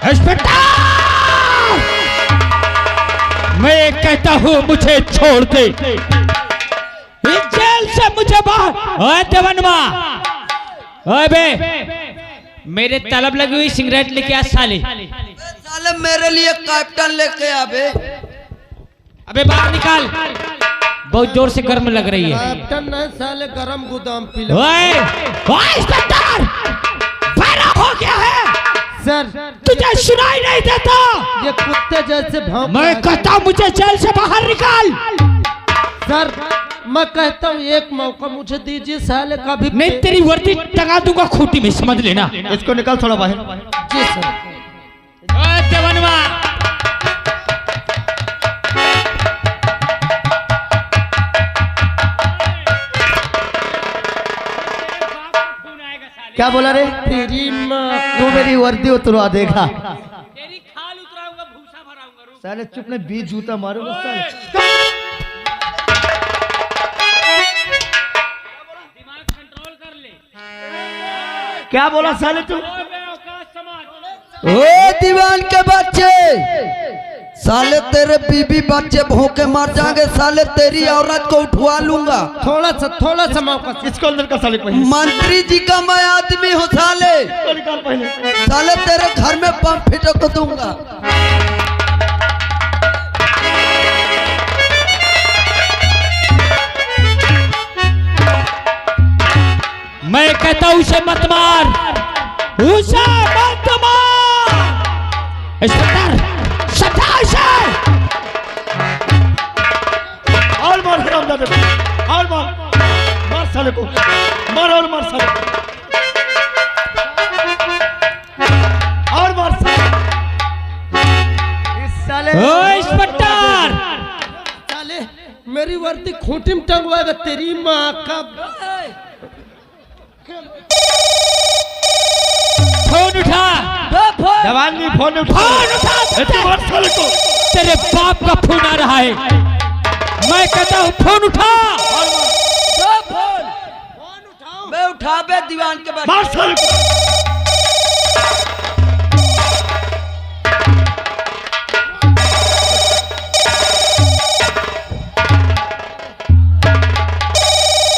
Inspector, मैं कहता हूँ मुझे छोड़ दे, इस जेल से मुझे बाहर। ओए देवनवा, ओए बे, मेरे तलब लगी हुई सिगरेट लेके आ साले। साले मेरे लिए कैप्टन लेके आबे। अबे बाहर निकाल, बहुत जोर से गर्म लग रही है। कैप्टन नहीं साले, गरम गोदाम पी लो। ओए, ओए इंस्पेक्टर, फायदा हो गया है सर। तुझे सुनाई नहीं देता? ये कुत्ते जैसे भौंक। मैं कहता हूँ मुझे जेल से बाहर निकाल। सर मैं कहता हूँ एक मौका मुझे दीजिए साले का भी। नहीं तेरी वर्दी टंगा दूंगा खूंटी में, समझ लेना। इसको निकाल थोड़ा बाहर। जी सर। ओए देवनवा, क्या बोला रे? तेरी माँ। तू मेरी वर्दी उतरवा देगा। तेरी खाल उतराऊंगा, भूसा भराऊंगा। साले चुप ने 20 जूता मारूंगा साले। दिमाग कंट्रोल कर ले। क्या बोला साले तू? ओ दीवान के बच्चे, साले तेरे बीबी बच्चे भूखे मर जाएंगे, साले तेरी औरत को उठवा लूंगा। थोड़ा सा मौका। इसको अंदर का साले पहले। मंत्री जी का मैं आदमी हूँ साले। इसको निकाल पहले। साले तेरे घर में पंप फिटक दूंगा। मैं कहता हूँ उसे मत मार, उसे मत मार। इंस्पेक्टर समझा उसे। और मार हरामजादे को, और मार साले को, मार और मार साले को, और मार साले। इस साले ओ इंस्पेक्टर, साले मेरी वर्दी खूंटी में टंगवाएगा तेरी माँ का। फोन उठा। जवान नहीं, फोन उठा। फोन उठा। मार साले को। तेरे बाप का फोन आ रहा है, मैं कहता हूँ फोन उठा। मैं उठा बे दीवान के बच्चे। मार साले को।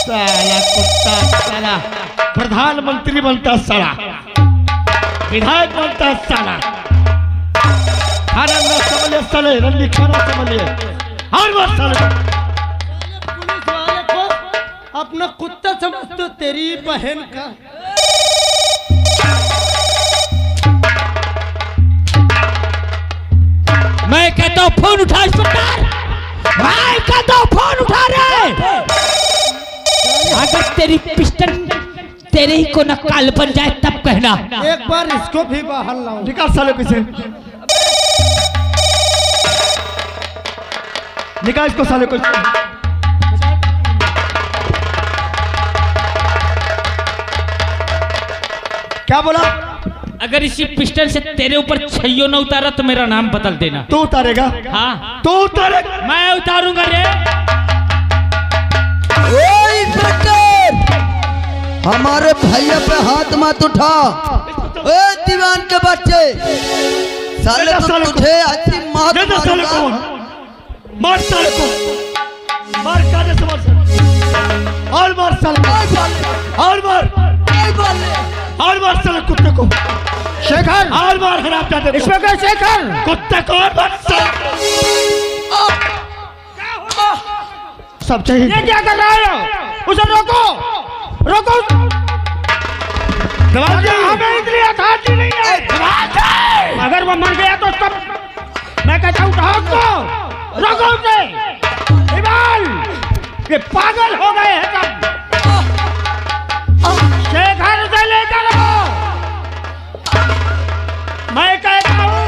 साला कुत्ता, साला प्रधानमंत्री बनता साला, विधायक बनता साला, खाना न समझे साले, रंडी खाना समझे। और मार साले को। पुलिस वाले को अपना कुत्ता समझते हो तेरी बहन का। मैं कहता हूँ फोन उठा इंस्पेक्टर, मैं कहता हूँ फोन उठा रे। अगर तेरी पिस्टल तेरे ही को नकाल बन जाए तब कहना। एक बार इसको भी बाहर लाऊं। निकाल साले को इसे, निकाल इसको साले को। क्या बोला? अगर इसी पिस्टल से तेरे ऊपर छैयो न उतारा तो मेरा नाम बदल देना। तू उतारेगा? हाँ तू उतारेगा? मैं उतारूंगा रे। ओ इंस्पेक्टर, हमारे भैया पे हाथ मत उठा। ओ दीवान के बच्चे, साले तुझे अच्छी मौत मारूंगा। मार साले को, मार काले से मार साले, और मार साले को, और मार साले कुत्ते को। शेखर, और मार हरामजादे को। इसमें क्या शेखर? कुत्ते को और मार साले। सब चाहिए। ये क्या कर रहे हो? उसे रोको, रोको। हमें इतनी अथॉरिटी नहीं है। अगर वो मर गया तो उसको मैं कहता हूँ उसको रोको उसे। ये पागल हो गए हैं सब। शेखर उसे ले चलो। मैं कहता हूँ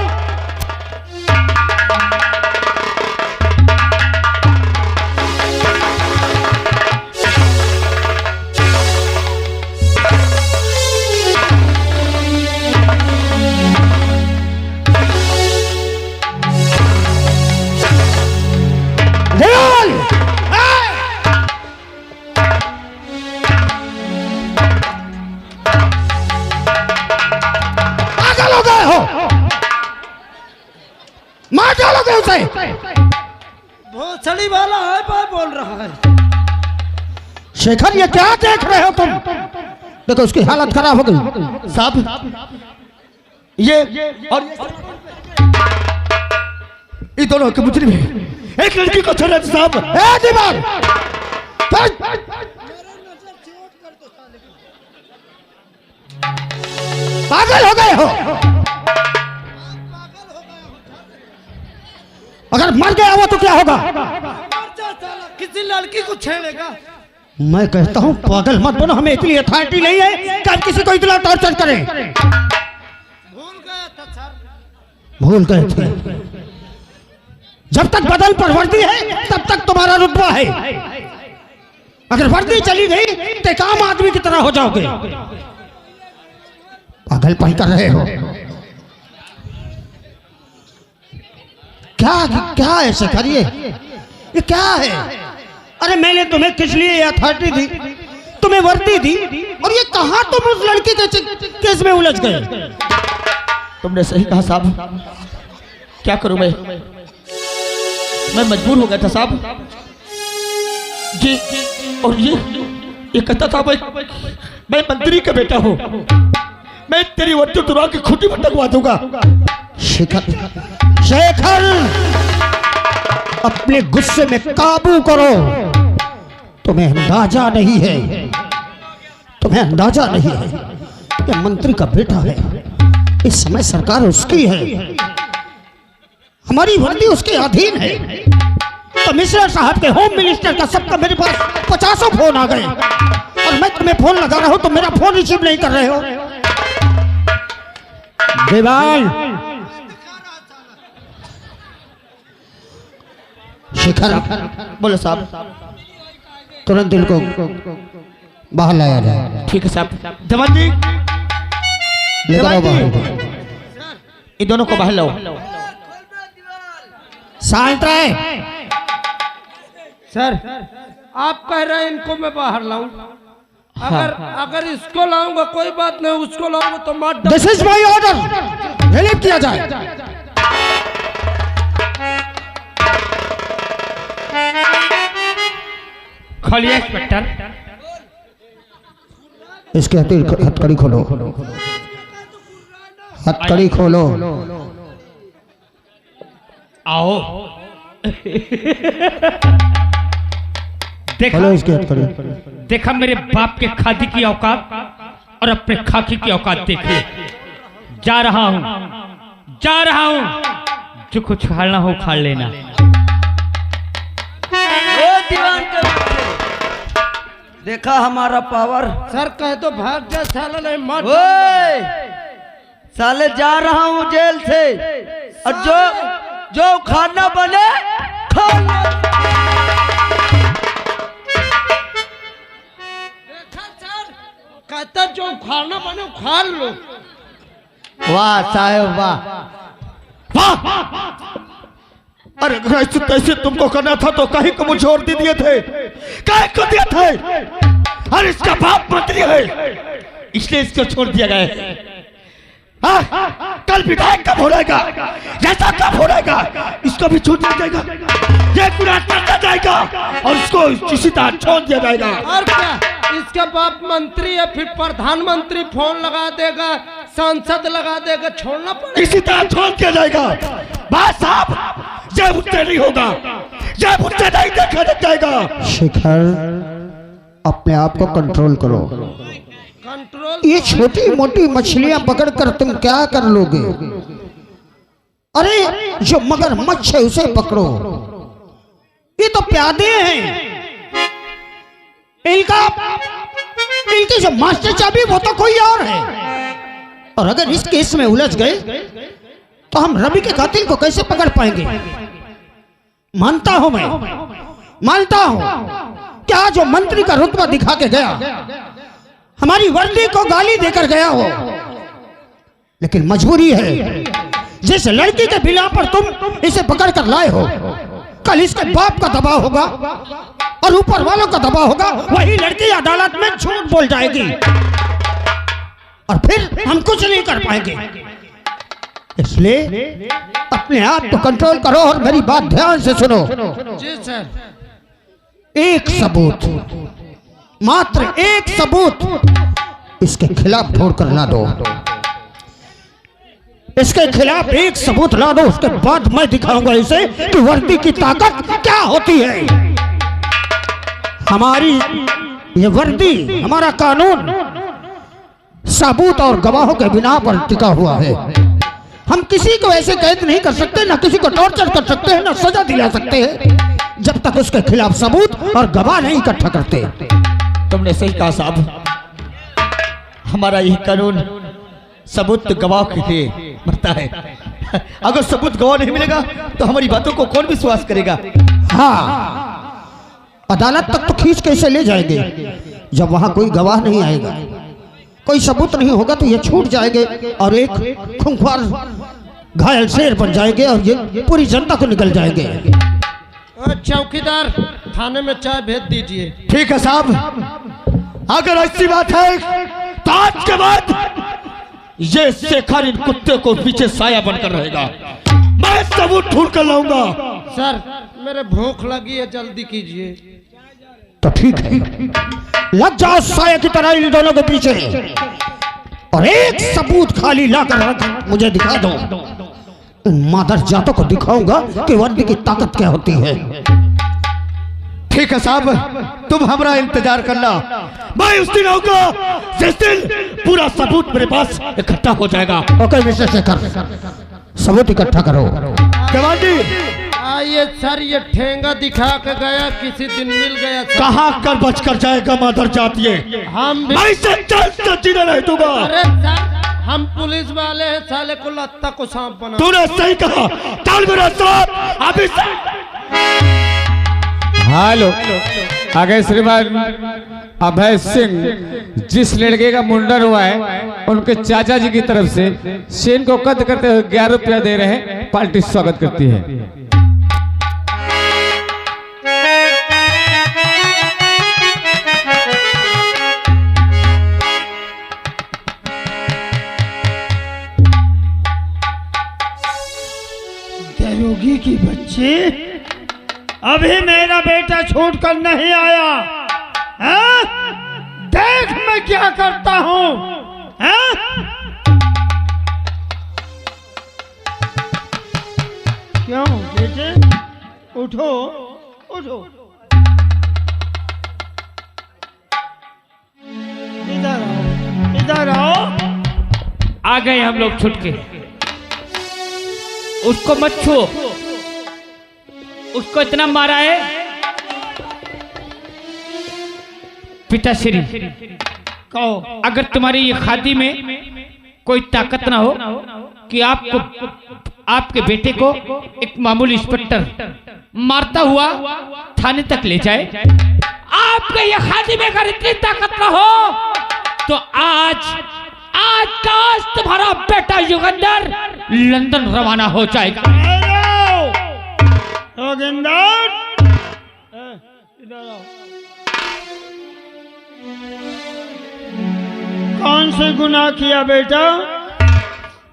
से भोसड़ी वाला है बोल रहा है। शेखर ये क्या देख रहे हो तुम? देखो उसकी हालत खराब हो गई। साहब ये और ये दोनों के मुजरिम हैं। एक लड़की को छोड़े साहब। ए दीवार पागल हो गए हो? अगर मर गया वो तो क्या होगा? किसी लड़की को छेड़ेगा? मैं कहता हूं पागल मत बनो, हमें इतनी अथॉरिटी नहीं है कि हम किसी को इतना टॉर्चर करें। भूल गए थे। जब तक बदन पर वर्दी है तब तक तुम्हारा रुतबा है। अगर वर्दी चली गई तो एक आम आदमी की तरह हो जाओगे। पागलपन कर रहे हो। क्या क्या है शेखर? ये क्या है? अरे मैंने तुम्हें किस लिए अथॉरिटी दी, तुम्हें वर्दी दी, और ये कहां तुम उस लड़की के केस में उलझ गए? तुमने सही कहा साहब। क्या करूं मैं मजबूर हो गया था साहब जी। और ये कहता था मैं मंत्री का बेटा हूं, मैं तेरी वर्दी तुरा की खुटी में टंगवा दूंगा। शेखर, शेखर अपने गुस्से में काबू करो। तुम्हें अंदाजा नहीं है, तुम्हें अंदाजा नहीं है कि मंत्री का बेटा है। इस समय सरकार उसकी है, हमारी वर्दी उसके अधीन है। कमिश्नर साहब के, होम मिनिस्टर का, सबका मेरे पास 50 फोन आ गए और मैं तुम्हें फोन लगा रहा हूं तो मेरा फोन रिसीव नहीं कर रहे हो। देवाल, शेखर बोलो साहब। तुरंत इनको बाहर लाया जाए। ठीक है साहब। जवान जी ले जाओ बाहर। ये दोनों को बाहर लाओ। शांत रहे। सर आप कह रहे हैं इनको मैं बाहर लाऊं? अगर इसको लाऊंगा कोई बात नहीं, उसको लाऊंगा तो मार। This is my order, relieve किया जाए। खोलिए इंस्पेक्टर। इसके हथकड़ी खोलो, हथकड़ी खोलो। आओ। खोलो इसकी हथकड़ी। देखा मेरे बाप के खादी की औकात और अपने खाकी की औकात देखिए। जा रहा हूं, जो कुछ उखाड़ना हो उखाड़ लेना। दीवान के देखा हमारा पावर? सर कहे तो भाग जा साला, नहीं मार। ओए साले जा रहा हूँ जेल से, और जो खाना बने खाना। देखा सर, कहता जो खाना बने खा लो। वाह साहब वाह वाह। अरे ऐसे तैसे तुमको करना था तो कहीं को मुझे और दे दिए थे, कहीं को दिए थे। अरे इसका बाप मंत्री है इसलिए इसको छोड़ दिया गया है। कल विधायक कब हो रहेगा, जैसा कब हो रहेगा इसको भी छोड़ दिया जाएगा। ये पूरा करता जाएगा और इसको इसी तरह छोड़ दिया जाएगा। और क्या, इसका बाप मंत्री है, फिर प्रधानमंत्री फोन लगा देगा, सांसद लगा देगा, छोड़ना पड़ेगा। इसी तरह छोड़ दिया जाएगा। बस साहब जब उससे नहीं होगा, जब उससे नहीं देखा जाएगा। शेखर अपने आप को कंट्रोल करो। कंट्रोल? ये छोटी मोटी मछलियां पकड़कर तुम क्या कर लोगे? अरे जो मगरमच्छ है उसे पकड़ो। ये तो प्यादे हैं, इनकी जो मास्टर चाबी वो तो कोई और है। और अगर इस केस में उलझ गए तो हम रवि के कातिल को कैसे पकड़ पाएंगे? मानता हूं, मैं मानता हूं क्या जो मंत्री का रुतबा दिखा के गया, हमारी वर्दी को गाली देकर गया हो, लेकिन मजबूरी है। जिस लड़की के बिना पर तुम इसे पकड़ कर लाए हो, कल इसके बाप का दबाव होगा और ऊपर वालों का दबाव होगा। वही लड़की अदालत में झूठ बोल जाएगी और फिर हम कुछ नहीं कर पाएंगे। इसलिए अपने आप को कंट्रोल करो और मेरी बात ध्यान से सुनो। जी सर। एक सबूत, मात्र एक सबूत इसके खिलाफ ढूंढ कर ला दो। इसके खिलाफ एक सबूत ला दो, उसके बाद मैं दिखाऊंगा इसे कि वर्दी की ताकत क्या होती है। हमारी ये वर्दी, हमारा कानून सबूत और गवाहों के बिना पर टिका हुआ है। हम किसी को ऐसे कैद नहीं कर सकते, ना किसी को टॉर्चर कर सकते हैं, ना सजा दिला सकते हैं जब तक उसके खिलाफ सबूत और गवाह नहीं इकट्ठा करते। तुमने सही कहा साहब, हमारा यही कानून सबूत गवाह के लिए मरता है। अगर सबूत गवाह नहीं मिलेगा तो हमारी बातों को कौन विश्वास करेगा? हाँ, अदालत तक तो खींच के इसे ले जाएंगे। जब वहां कोई गवाह नहीं आएगा, कोई सबूत नहीं होगा, तो ये छूट जाएंगे और एक खूंखार घायल शेर बन जाएंगे और ये पूरी जनता को निकल जाएंगे। चौकीदार, थाने में चाय भेज दीजिए। ठीक है साहब, अगर ऐसी बात है तो आज के बाद ये शेखर इन कुत्ते को पीछे साया बनकर रहेगा। मैं सबूत ढूंढ कर लाऊंगा। सर, मेरे भूख लगी है, जल्दी कीजिए। तो ठीक है, लग जाओ साया की तरह इन दोनों के पीछे और एक सबूत खाली लाकर रख मुझे दिखा दो। उन मादर जातों को दिखाऊंगा कि वर्दी की ताकत क्या होती है। ठीक है साहब, तुम हमारा इंतजार करना। मैं उस दिन आऊंगा जिस दिन पूरा सबूत मेरे पास इकट्ठा हो जाएगा। ओके मिस्टर शेखर, सबूत इकट्ठा करो। जवान जी, आइए सर, ये ठेंगा दिखा के गया, किसी दिन मिल गया सर। कहाँ कर बच कर जाएगा मादर जात ये? हम भी... मैं इसे जीने नहीं दूंगा। अरे सर, हम पुलिस वाले हैं, साले को लत्ता को सांप बना। तूने सही कहा, चल मेरे साथ अभी से। हेलो, आगे श्रीमान अभय सिंह, जिस लड़के का मुंडन हुआ है उनके चाचा जी की तरफ से सेन को कद करते हुए 11 रुपया दे रहे हैं। पार्टी स्वागत करती है। दरोगी की बच्ची, अभी मेरा बेटा छूट कर नहीं आया है? देख मैं क्या करता हूँ। क्यों बेटे, उठो उठो, इधर आओ, इधर आओ। आ गए हम लोग छुट के। उसको मत छू, उसको इतना मारा है। पिताश्री, कहो, अगर तुम्हारी ये खादी में कोई ताकत ना हो कि आपको, आपके बेटे को एक मामूली इंस्पेक्टर मारता हुआ थाने तक ले जाए, आपके ये खादी में अगर इतनी ताकत ना हो तो आज का तुम्हारा बेटा युगंधर लंदन रवाना हो जाएगा। योगेंद्र, इधर आओ। कौन से गुनाह किया बेटा?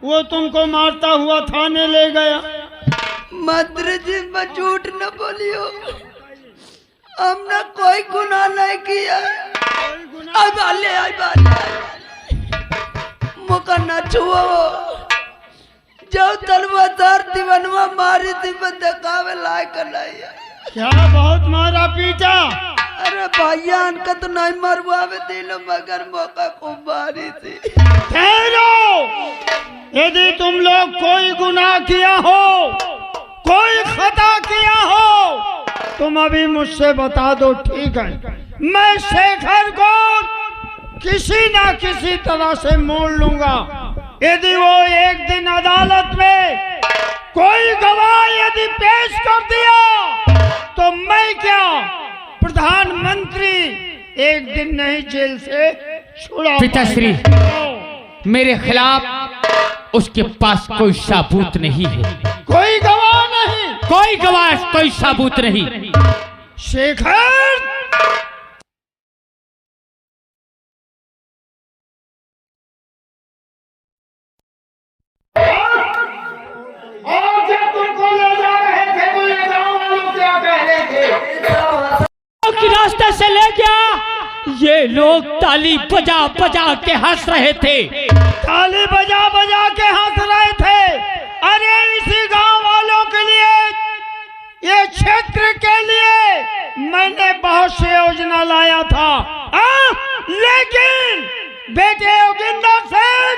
वो तुमको मारता हुआ थाने ले गया। मंत्री जी, मैं झूठ न बोलियो, हमने कोई गुनाह नहीं किया। मुका न छुओ, जो तलवार दीवानवा मारी थी दिखावे लायक नहीं। क्या बहुत मारा पीटा? अरे भैया, इनका तो नहीं मरवावे दिलो, मगर मौका को मारी थी। ठहरो, यदि तुम लोग कोई गुनाह किया हो, कोई खता किया हो, तुम अभी मुझसे बता दो, ठीक है? मैं शेखर को किसी ना किसी तरह से मोड़ लूंगा। यदि वो एक दिन अदालत में कोई गवाह यदि पेश कर दिया तो मैं क्या, प्रधानमंत्री एक दिन नहीं जेल से छुड़ा। पिताश्री, मेरे खिलाफ उसके पास कोई सबूत नहीं है। कोई गवाह नहीं, कोई गवाह, कोई सबूत नहीं। शेखर, आज ये लोग ताली बजा बजा के हंस रहे थे। ताली बजा बजा के हंस रहे थे। अरे इसी गांव वालों के लिए, ये क्षेत्र के लिए मैंने बहुत से योजना लाया था। लेकिन बेटे योगिंदर सिंह,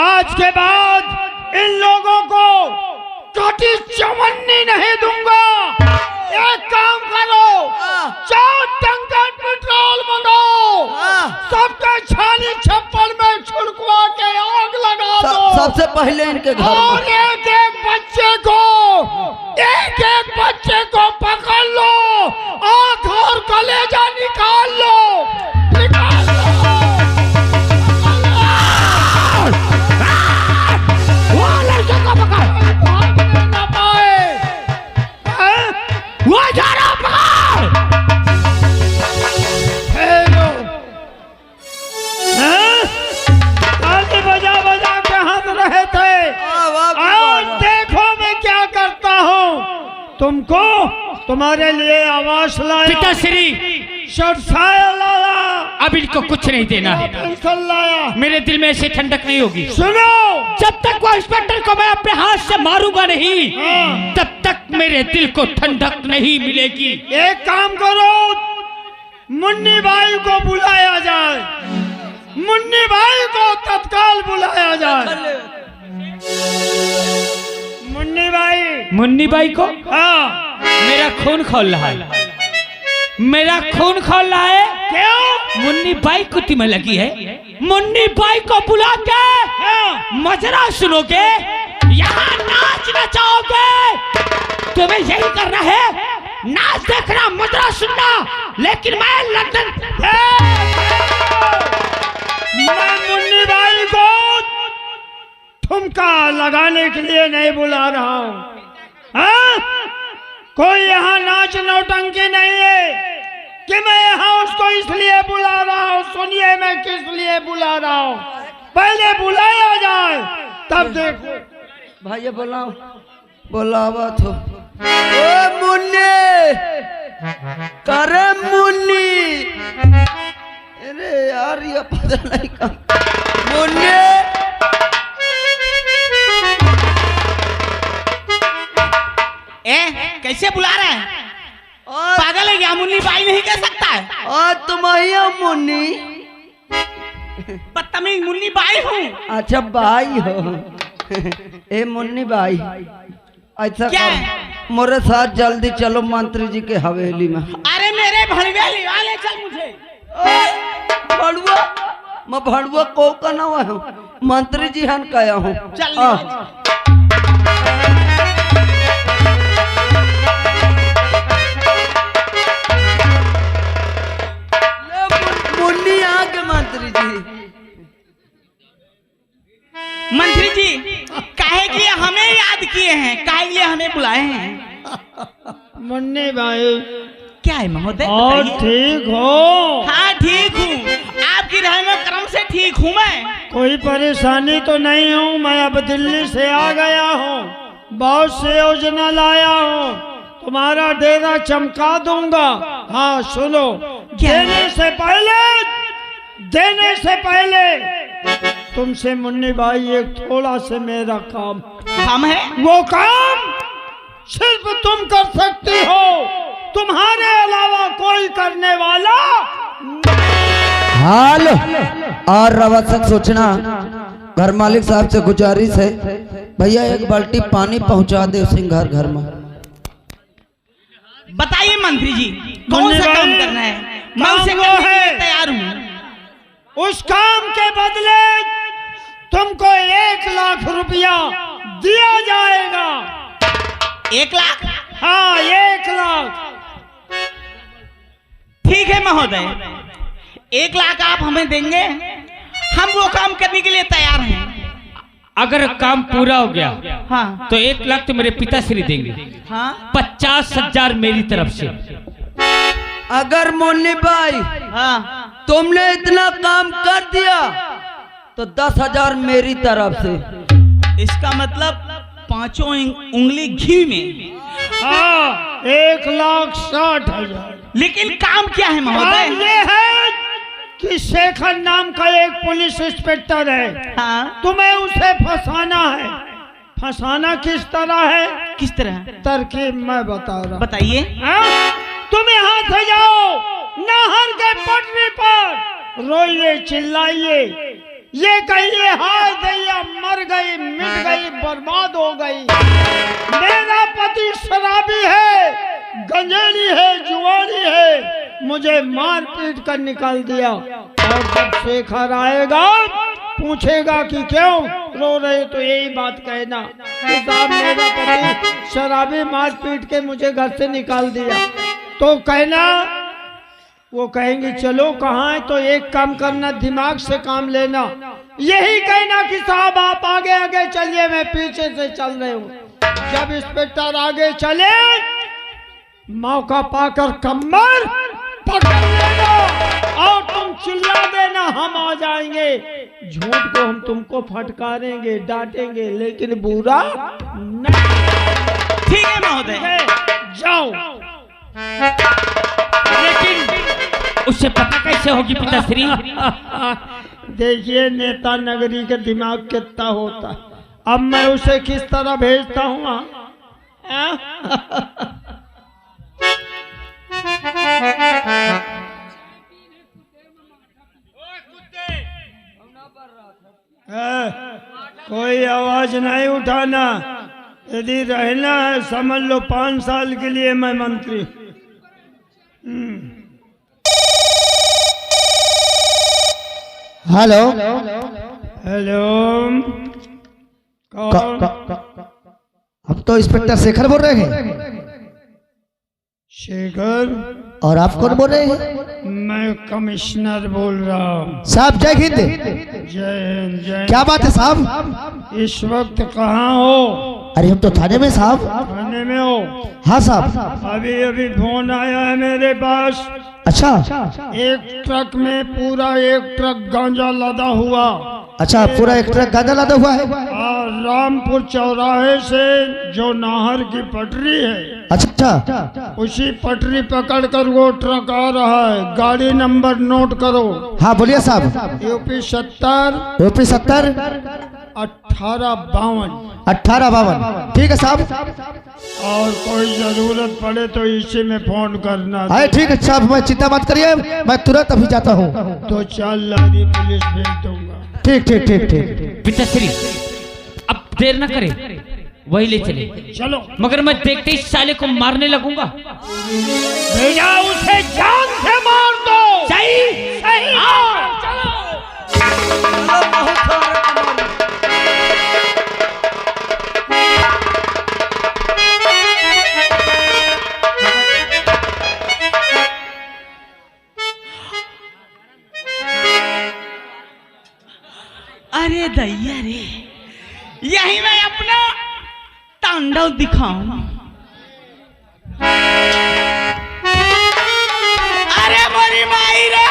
आज के बाद इन लोगों को कटी चवन्नी नहीं दूंगा। एक काम करो, 4 टंकर पेट्रोल मंगाओ, सबके छाली छप्पर में छिड़कवा के आग लगा दो। सबसे पहले इनके घर और एक एक बच्चे को पकड़ लो, आंख और कलेजा निकाल लो, निकाल लो। वो लड़के को पकड़, भागने न पाए। वो जा रहा, पकड़। हेलो, ताली बजा बजा के हंस रहे थे। आज देखो मैं क्या करता हूँ। तुमको तुम्हारे लिए आवास लाया, पिताश्री सरसाया लाया, अब इनको कुछ नहीं देना है। पेंसिल लाया। मेरे दिल में ऐसे ठंडक नहीं होगी। सुनो, जब तक वो इंस्पेक्टर को मैं अपने हाथ से मारूंगा नहीं, तब तक मेरे दिल को ठंडक नहीं मिलेगी। एक काम करो, मुन्नी भाई को बुलाया जाए, मुन्नी भाई को तत्काल बुलाया जाए। मुन्नी भाई को? हाँ। मेरा खून खोल रहा है, मेरा खून खोल रहा है। क्यों? मुन्नी बाई कुत्ती में लगी है। मुन्नी बाई को बुला के मजरा सुनोगे, यहाँ नाच नचाओगे। तुम्हें यही करना है, नाच देखना, मजरा सुनना। लेकिन मैं लंदन, मैं मुन्नी बाई को ठुमका लगाने के लिए नहीं बुला रहा हूँ। कोई यहाँ नाच नौटंकी नहीं है कि मैं यहाँ उसको इसलिए बुला रहा हूँ। सुनिए मैं किस लिए बुला रहा हूँ, पहले बुलाया जाए तब देखो। भाई बोलाओ, बोलावा तो। ओ मुन्नी, करे मुन्नी, अरे यार ये पता नहीं कहाँ। मुन्नी, कैसे बुला रहे हैं? पागल है क्या? मुन्नी बाई नहीं कह सकता है? और तुम ही हो मुन्नी? बदतमीज, मुन्नी बाई हूँ। अच्छा भाई हो। ए मुन्नी भाई, ऐसा क्या कर, मेरे साथ जल्दी चलो मंत्री जी के हवेली में। अरे मेरे भड़वे ले चल मुझे। भड़ुआ, मैं भड़ुआ को कहना हूँ, मंत्री जी हन कया हूँ। चल मुन्नी आके मंत्री जी काहे के लिए हमें याद किए हैं, काहे के लिए हमें बुलाए हैं? मुन्नी भाई क्या है महोदय? और ठीक हो? हाँ ठीक हूँ, आपकी रहम करम से ठीक हूँ मैं। कोई परेशानी तो नहीं हूँ। मैं अब दिल्ली से आ गया हूँ, बहुत से योजना लाया हूँ, तुम्हारा डेरा चमका दूंगा। हाँ सुनो, देने से पहले तुमसे मुन्नी भाई एक थोड़ा से मेरा काम है। वो काम सिर्फ तुम कर सकती हो, तुम्हारे अलावा कोई करने वाला। हाल और रवासक सोचना, घर मालिक साहब से गुजारिश है, भैया एक बाल्टी पानी पहुंचा दे सिंघार घर में। बताइए मंत्री जी, कौन सा काम करना है? मैं उसे करने के लिए तैयार हूँ। उस काम के बदले तुमको 1 लाख रुपया दिया जाएगा। 1 लाख? हाँ 1 लाख। ठीक है महोदय, 1 लाख आप हमें देंगे, हम वो काम करने के लिए तैयार हैं। अगर काम पूरा हो गया हाँ तो 1 लाख तो मेरे पिताश्री देंगे। हाँ 50,000 मेरी तरफ से। अगर मुन्नी भाई हाँ तुमने इतना काम कर दिया तो 10,000 मेरी तरफ से। इसका मतलब 5 उंगली घी में। हाँ 1,60,000। लेकिन काम क्या है महोदय? ये है कि शेखर नाम का एक पुलिस इंस्पेक्टर है। हाँ। तुम्हें उसे फंसाना है। फंसाना किस तरह है? किस तरह? तरकीब मैं बता रहा। बताइए। तुम यहाँ से जाओ, नहर के पटरी पर रोइए चिल्लाइए, ये कहिए हाय दैया मर गई, मिट गई, बर्बाद हो गई, मेरा पति शराबी है, गंजेड़ी है, जुआरी है, मुझे मार पीट कर निकाल दिया। और जब शेखर आएगा पूछेगा कि क्यों रो रहे, तो यही बात कहना कि साहब मेरा पति शराबी मार पीट के मुझे घर से निकाल दिया। तो कहना, वो कहेंगे चलो कहाँ है, तो एक काम करना, दिमाग से काम लेना, यही कहना कि साहब आप आगे आगे चलिए, मैं पीछे से चल रहे हूँ। जब इंस्पेक्टर आगे चले, मौका पाकर कमर पकड़ लेना और तुम चिल्ला देना हम आ जाएंगे। झूठ को हम तुमको फटकारेंगे, डांटेंगे, लेकिन बुरा नहीं। ठीक है महोदय, जाओ। लेकिन उससे पता कैसे होगी पिताश्री? देखिए नेता नगरी के दिमाग कितना होता है। अब मैं उसे किस तरह भेजता हूँ? कोई आवाज नहीं उठाना, यदि रहना है समझ लो 5 साल के लिए मैं मंत्री। हेलो हेलो, कौन? अब तो इंस्पेक्टर शेखर बोल रहे हैं। शेखर? और आप कौन बोल रहे हैं? मैं कमिश्नर बोल रहा हूँ। साहब जय हिंद। जय हिंद। जय। क्या बात है साहब? इस वक्त कहाँ हो? अरे हम तो थाने में साहब। थाने में हो? हाँ साहब। अभी अभी फोन आया है मेरे पास। अच्छा। एक ट्रक में पूरा 1 ट्रक गांजा लदा हुआ। अच्छा, पूरा 1 ट्रक गांजा लदा हुआ है। और रामपुर चौराहे से जो नाहर की पटरी है, अच्छा, उसी पटरी पकड़ कर वो ट्रक आ रहा है। गाड़ी नंबर नोट करो। हाँ बोलिए साहब। UP 70 UP 70 1852। 1852। ठीक है साहब। और कोई जरूरत पड़े तो इसी में फोन करना। अरे ठीक है साहब, मैं चिंता मत करिए, मैं तुरंत अभी जाता हूँ। तो 4 लारी पुलिस भेज दूंगा। ठीक ठीक ठीक ठीक। पिताश्री अब देर न करे, वही ले चले। चलो। मगर मैं देखते ही साले को मारने लगूंगा। भैया उसे जान से मार दो। सही सही। चलो। अरे दैया रे, यही मैं अपना तांडव दिखाऊं। अरे मोरी माई रे,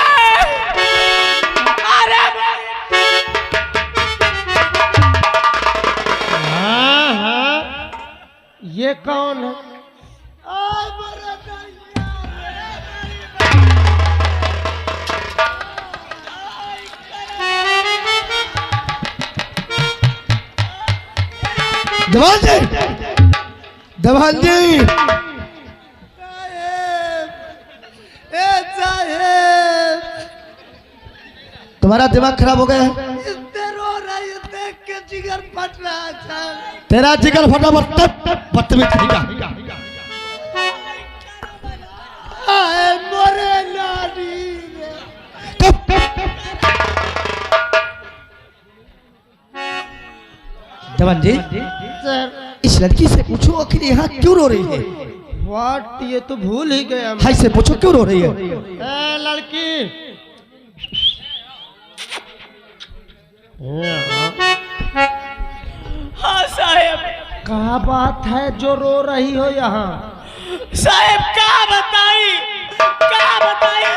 अरे हाँ, ये कौन है? देवान जी, देवान जी। तुम्हारा दिमाग खराब हो गया है। देख के जिगर फट रहा था। तेरा जिगर फटा बदतमीज कहेगा। मोरे नानी। देवान जी, इस लड़की से पूछो आखिर यहाँ क्यों रो रही है? व्हाट, ये तो भूल ही गया। हाय से पूछो क्यों रो रही है? ए लड़की, हाँ साहेब। क्या बात है जो रो रही हो यहाँ? साहेब क्या बताई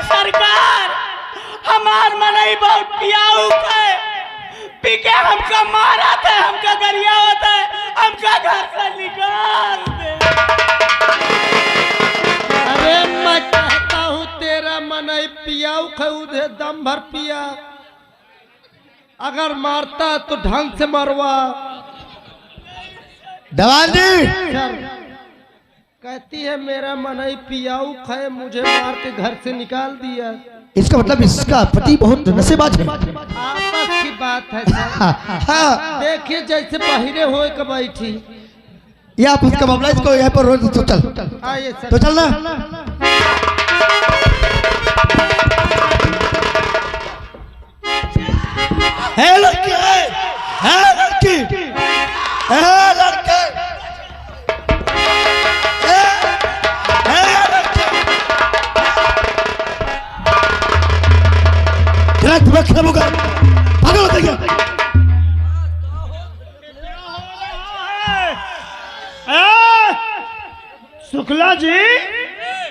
सरकार, हमार मनई बहुत पियाऊ है, पी के हमका मारा था, हमका गरिया होता है, हमका घर से निकाल दे। अरे मैं कहता हूँ तेरा मनई पियाऊ है, उधर दम भर पिया, अगर मारता तो ढंग से मरवा। दवान जी सर कहती है मेरा मन ही पियाऊ खाए, मुझे मार के घर से निकाल दिया। इसका मतलब इसका पति बहुत नशेबाज है। आपस की बात है सर। हाँ देखिए जैसे बहिरे होए के बैठी। ये आप उसका मामला, इसको यहाँ पर रोक तो चल, आइए सर। तो चलना। है लड़की, है लड़की, है लड़के, है लड़के। तेरा दिमाग खराब होगा, पागल हो गया। शुक्ला जी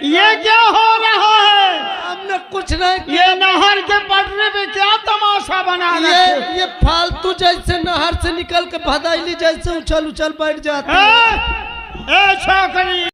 ये क्या हो रहा है? हमने कुछ नहीं किया। ये नहर के पटरी पे क्या तमाशा बना रखे? ये फालतू जैसे नहर से निकल के भदाइली जैसे उछल उछल बैठ जाता है। ए छोकरी